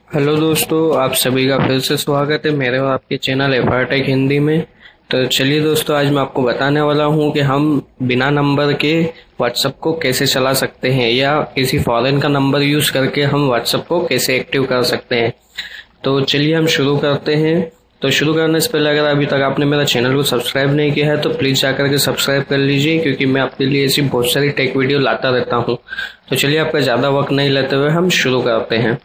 Hello दोस्तों, आप सभी का फिर से स्वागत है मेरे और आपके चैनल एफआर टेक हिंदी में। तो चलिए दोस्तों, आज मैं आपको बताने वाला हूं कि हम बिना नंबर के व्हाट्सएप को कैसे चला सकते हैं या किसी फॉरेन का नंबर यूज़ करके हम व्हाट्सएप को कैसे एक्टिव कर सकते हैं। तो चलिए हम शुरू करते हैं। तो शुरू करने से पहले अगर अभी तक आपने मेरा चैनल को सब्सक्राइब नहीं किया है तो प्लीज़ जाकर के सब्सक्राइब कर लीजिए, क्योंकि मैं आपके लिए ऐसी बहुत सारी टेक वीडियो लाता रहता हूँ। तो चलिए आपका ज़्यादा वक्त नहीं लेते हुए हम शुरू करते हैं।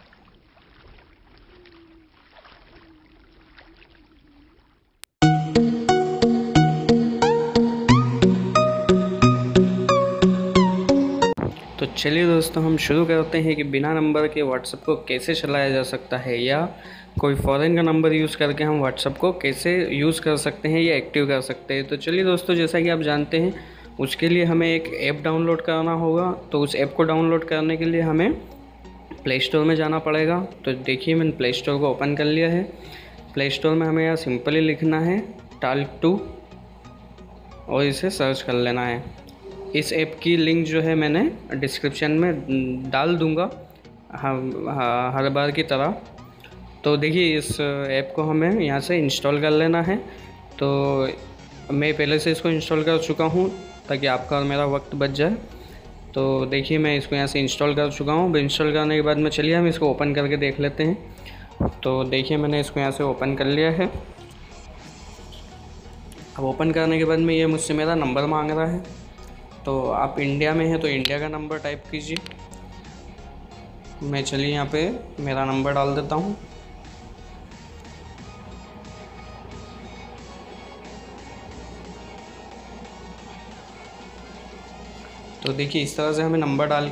तो चलिए दोस्तों, हम शुरू करते हैं कि बिना नंबर के व्हाट्सएप को कैसे चलाया जा सकता है या कोई फॉरेन का नंबर यूज़ करके हम व्हाट्सएप को कैसे यूज़ कर सकते हैं या एक्टिव कर सकते हैं। तो चलिए दोस्तों, जैसा कि आप जानते हैं उसके लिए हमें एक ऐप डाउनलोड करना होगा। तो उस ऐप को डाउनलोड करने के लिए हमें प्ले स्टोर में जाना पड़ेगा। तो देखिए, मैंने प्ले स्टोर को ओपन कर लिया है। प्ले स्टोर में हमें यहाँ सिंपली लिखना है टाल्क2 और इसे सर्च कर लेना है। इस ऐप की लिंक जो है मैंने डिस्क्रिप्शन में डाल दूंगा हर बार की तरह। तो देखिए, इस ऐप को हमें यहाँ से इंस्टॉल कर लेना है। तो मैं पहले से इसको इंस्टॉल कर चुका हूँ ताकि आपका और मेरा वक्त बच जाए। तो देखिए, मैं इसको यहाँ से इंस्टॉल कर चुका हूँ। इंस्टॉल करने के बाद में चलिए हम इसको ओपन करके देख लेते हैं। तो देखिए, मैंने इसको यहाँ से ओपन कर लिया है। अब ओपन करने के बाद में ये मुझसे मेरा नंबर मांग रहा है। तो आप इंडिया में हैं तो इंडिया का नंबर टाइप कीजिए। मैं चलिए यहाँ पे मेरा नंबर डाल देता हूँ। तो देखिए, इस तरह से हमें नंबर डालने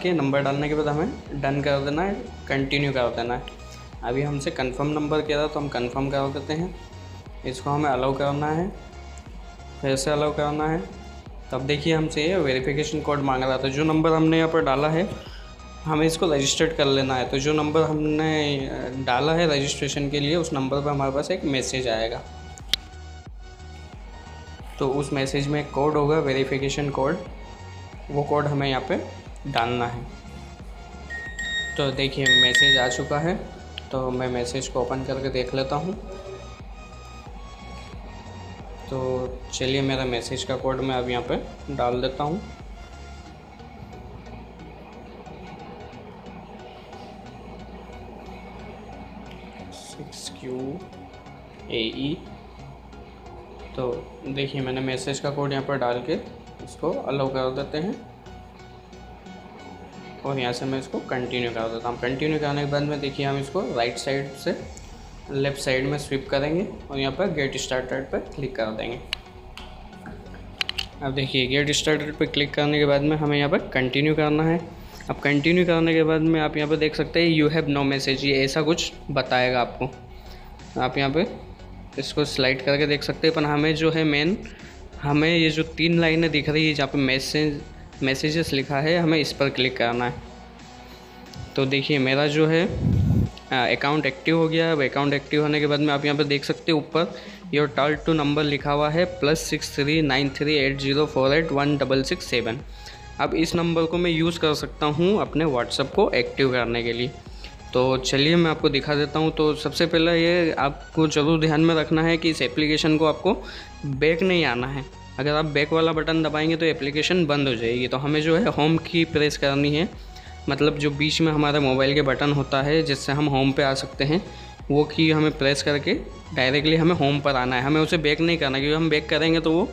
के बाद हमें डन कर देना है, कंटिन्यू कर देना है। अभी हमसे कंफर्म नंबर कह रहा तो हम कंफर्म कर देते हैं। इसको हमें अलाउ करना है, फिर से अलाउ करना है। तब देखिए, हमसे ये वेरिफिकेशन कोड मांग रहा था। जो नंबर हमने यहाँ पर डाला है हमें इसको रजिस्टर्ड कर लेना है। तो जो नंबर हमने डाला है रजिस्ट्रेशन के लिए, उस नंबर पर हमारे पास एक मैसेज आएगा। तो उस मैसेज में एक कोड होगा, वेरिफिकेशन कोड। वो कोड हमें यहाँ पे डालना है। तो देखिए, मैसेज आ चुका है। तो मैं मैसेज को ओपन करके देख लेता हूँ। तो चलिए, मेरा मैसेज का कोड मैं अब यहाँ पे डाल देता हूँ। QAE। तो देखिए, मैंने मैसेज का कोड यहाँ पर डाल के इसको अलाउ कर देते हैं और यहाँ से मैं इसको कंटिन्यू कर देता हूँ। कंटिन्यू करने के बाद में देखिए, हम इसको राइट साइड से लेफ़्ट साइड में स्विप करेंगे और यहाँ पर गेट स्टार्टेड पर क्लिक कर देंगे। अब देखिए, गेट स्टार्टेड पर क्लिक करने के बाद में हमें यहाँ पर कंटिन्यू करना है। अब कंटिन्यू करने के बाद में आप यहाँ पर देख सकते हैं यू हैव नो मैसेज, ये ऐसा कुछ बताएगा आपको। आप यहाँ पे इसको स्लाइड करके देख सकते हैं। पर हमें जो है हमें ये जो 3 लाइनें दिख रही है जहाँ पे मैसेजेस लिखा है, हमें इस पर क्लिक करना है। तो देखिए, मेरा जो है अकाउंट एक्टिव हो गया है। अब अकाउंट एक्टिव होने के बाद में आप यहाँ पे देख सकते हैं ऊपर योर टाल्क2 नंबर लिखा हुआ है +639380481667। अब इस नंबर को मैं यूज़ कर सकता हूँ अपने व्हाट्सएप को एक्टिव करने के लिए। तो चलिए, मैं आपको दिखा देता हूँ। तो सबसे पहले ये आपको ज़रूर ध्यान में रखना है कि इस एप्लीकेशन को आपको बैक नहीं आना है। अगर आप बैक वाला बटन दबाएंगे तो एप्लीकेशन बंद हो जाएगी। तो हमें जो है होम की प्रेस करनी है, मतलब जो बीच में हमारे मोबाइल के बटन होता है जिससे हम होम पे आ सकते हैं, वो की हमें प्रेस करके डायरेक्टली हमें होम पर आना है। हमें उसे बैक नहीं करना, क्योंकि हम बैक करेंगे तो वो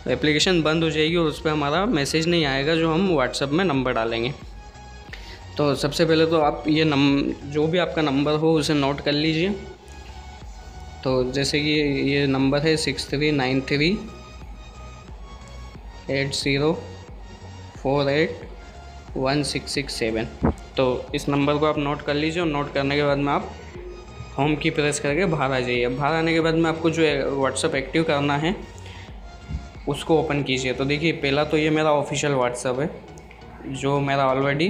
एप्लीकेशन बंद हो जाएगी और उस पर हमारा मैसेज नहीं आएगा जो हम व्हाट्सएप में नंबर डालेंगे। तो सबसे पहले तो आप ये जो भी आपका नंबर हो उसे नोट कर लीजिए। तो जैसे कि ये नंबर है 639380481667। तो इस नंबर को आप नोट कर लीजिए और नोट करने के बाद में आप होम की प्रेस करके बाहर आ जाइए। बाहर आने के बाद में आपको जो व्हाट्सएप एक्टिव करना है उसको ओपन कीजिए। तो देखिए, पहला तो ये मेरा ऑफिशियल व्हाट्सएप है जो मेरा ऑलरेडी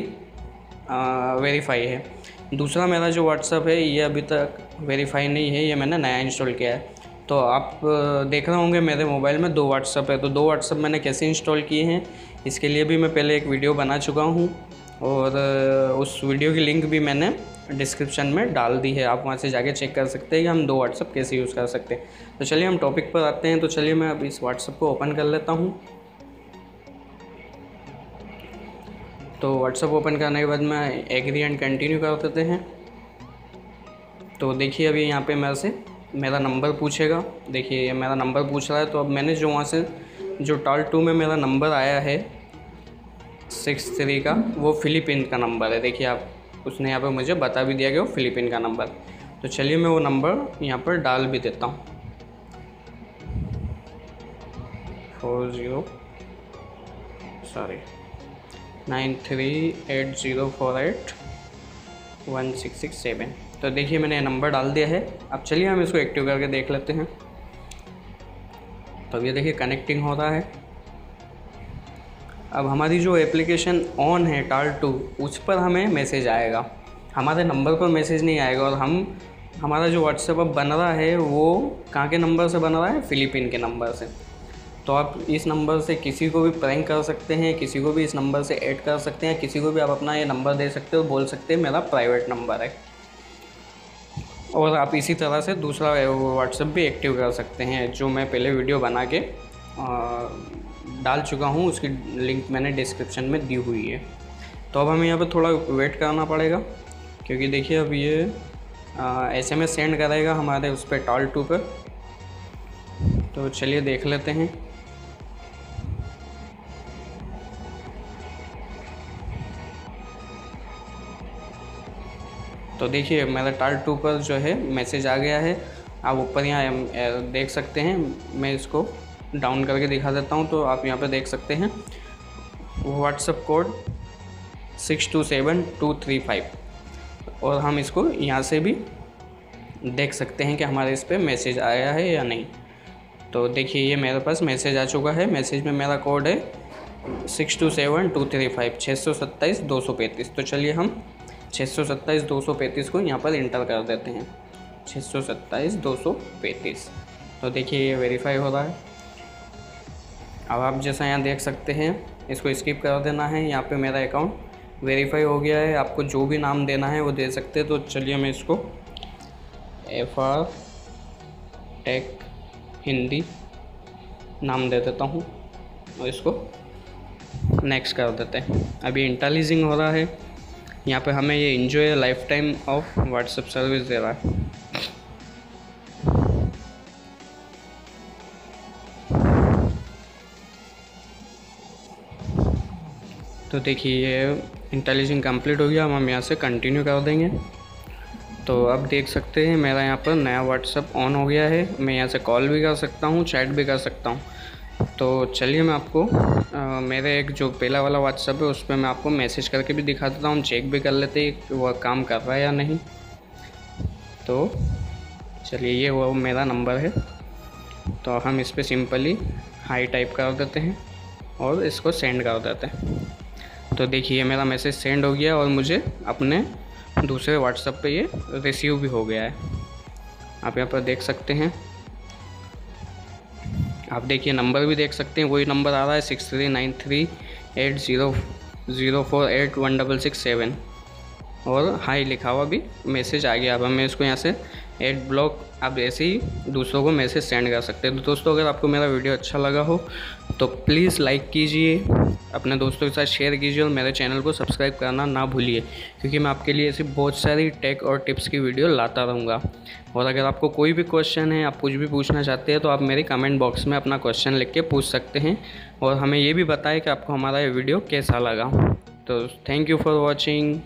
वेरीफाई है। दूसरा मेरा जो व्हाट्सएप है ये अभी तक वेरीफाई नहीं है, ये मैंने नया इंस्टॉल किया है। तो आप देख रहे होंगे मेरे मोबाइल में 2 व्हाट्सएप है। तो 2 व्हाट्सएप मैंने कैसे इंस्टॉल किए हैं इसके लिए भी मैं पहले एक वीडियो बना चुका हूँ और उस वीडियो की लिंक भी मैंने डिस्क्रिप्शन में डाल दी है, आप वहाँ से जाके चेक कर सकते हैं कि हम 2 व्हाट्सअप कैसे यूज़ कर सकते हैं। तो चलिए हम टॉपिक पर आते हैं। तो चलिए मैं अब इस व्हाट्सअप को ओपन कर लेता हूँ। तो व्हाट्सअप ओपन करने के बाद मैं एग्री एंड कंटिन्यू कर देते हैं। तो देखिए अभी यहाँ पे मेरे से मेरा नंबर पूछेगा। देखिए ये मेरा नंबर पूछ रहा है। तो अब मैंने जो वहाँ से जो टाल 2 में मेरा नंबर आया है 63 का, वो फ़िलीपीन का नंबर है। देखिए आप, उसने यहाँ पे मुझे बता भी दिया कि वो फ़िलीपीन का नंबर। तो चलिए मैं वो नंबर यहाँ पर डाल भी देता हूँ, 9380481667। तो देखिए मैंने नंबर डाल दिया है। अब चलिए हम इसको एक्टिव करके देख लेते हैं। तो अब ये देखिए कनेक्टिंग हो रहा है। अब हमारी जो एप्लीकेशन ऑन है टाल 2, उस पर हमें मैसेज आएगा, हमारे नंबर पर मैसेज नहीं आएगा। और हमारा जो व्हाट्सएप अब बन रहा है वो कहाँ के नंबर से बन रहा है? फ़िलीपीन के नंबर से। तो आप इस नंबर से किसी को भी प्रैंक कर सकते हैं, किसी को भी इस नंबर से ऐड कर सकते हैं, किसी को भी आप अपना ये नंबर दे सकते हो, बोल सकते हैं मेरा प्राइवेट नंबर है। और आप इसी तरह से दूसरा व्हाट्सएप भी एक्टिव कर सकते हैं, जो मैं पहले वीडियो बना के डाल चुका हूँ, उसकी लिंक मैंने डिस्क्रिप्शन में दी हुई है। तो अब हमें यहाँ पर थोड़ा वेट करना पड़ेगा, क्योंकि देखिए अब ये SMS सेंड करेगा हमारे उस पर टाल 2 पर। तो चलिए देख लेते हैं। तो देखिए मेरा टाल 2 पर जो है मैसेज आ गया है। आप ऊपर यहाँ देख सकते हैं, मैं इसको डाउन करके दिखा देता हूँ। तो आप यहाँ पे देख सकते हैं व्हाट्सएप कोड 627235, और हम इसको यहाँ से भी देख सकते हैं कि हमारे इस पर मैसेज आया है या नहीं। तो देखिए ये मेरे पास मैसेज आ चुका है। मैसेज में मेरा कोड है 627235, 627-235। तो चलिए हम 627-235 को यहाँ पर इंटर कर देते हैं, 627-235। तो देखिए ये वेरीफाई हो रहा है। अब आप जैसा यहाँ देख सकते हैं, इसको स्किप कर देना है। यहाँ पे मेरा अकाउंट वेरीफाई हो गया है। आपको जो भी नाम देना है वो दे सकते हैं। तो चलिए मैं इसको FR टेक हिंदी नाम दे देता हूँ और इसको नेक्स्ट कर देते हैं। अभी इंटेलिजिंग हो रहा है। यहाँ पे हमें ये enjoy life time of WhatsApp service दे रहा है। तो देखिए ये इंटेलिजिंग कंप्लीट हो गया। हम यहाँ से कंटिन्यू कर देंगे। तो अब देख सकते हैं मेरा यहाँ पर नया व्हाट्सएप ऑन हो गया है। मैं यहाँ से कॉल भी कर सकता हूँ, चैट भी कर सकता हूँ। तो चलिए मैं आपको मेरे एक जो पहला वाला व्हाट्सएप है उस पर मैं आपको मैसेज करके भी दिखा देता हूँ, चेक भी कर लेते हैं कि वह काम कर रहा है या नहीं। तो चलिए ये वो मेरा नंबर है। तो हम इस पर सिंपली हाई टाइप कर देते हैं और इसको सेंड कर देते हैं। तो देखिए मेरा मैसेज सेंड हो गया और मुझे अपने दूसरे व्हाट्सएप पे ये रिसीव भी हो गया है। आप यहाँ पर देख सकते हैं। आप देखिए नंबर भी देख सकते हैं, वही नंबर आ रहा है 639380048167 और हाई लिखा हुआ भी मैसेज आ गया। अब मैं इसको यहाँ से ऐड ब्लॉक, आप ऐसे ही दूसरों को मैसेज सेंड कर सकते हैं। तो दोस्तों अगर आपको मेरा वीडियो अच्छा लगा हो तो प्लीज़ लाइक कीजिए, अपने दोस्तों के साथ शेयर कीजिए और मेरे चैनल को सब्सक्राइब करना ना भूलिए, क्योंकि मैं आपके लिए ऐसी बहुत सारी टेक और टिप्स की वीडियो लाता रहूँगा। और अगर आपको कोई भी क्वेश्चन है, आप कुछ भी पूछना चाहते हैं तो आप मेरे कमेंट बॉक्स में अपना क्वेश्चन लिख के पूछ सकते हैं और हमें ये भी बताएं कि आपको हमारा ये वीडियो कैसा लगा। तो थैंक यू फॉर वॉचिंग।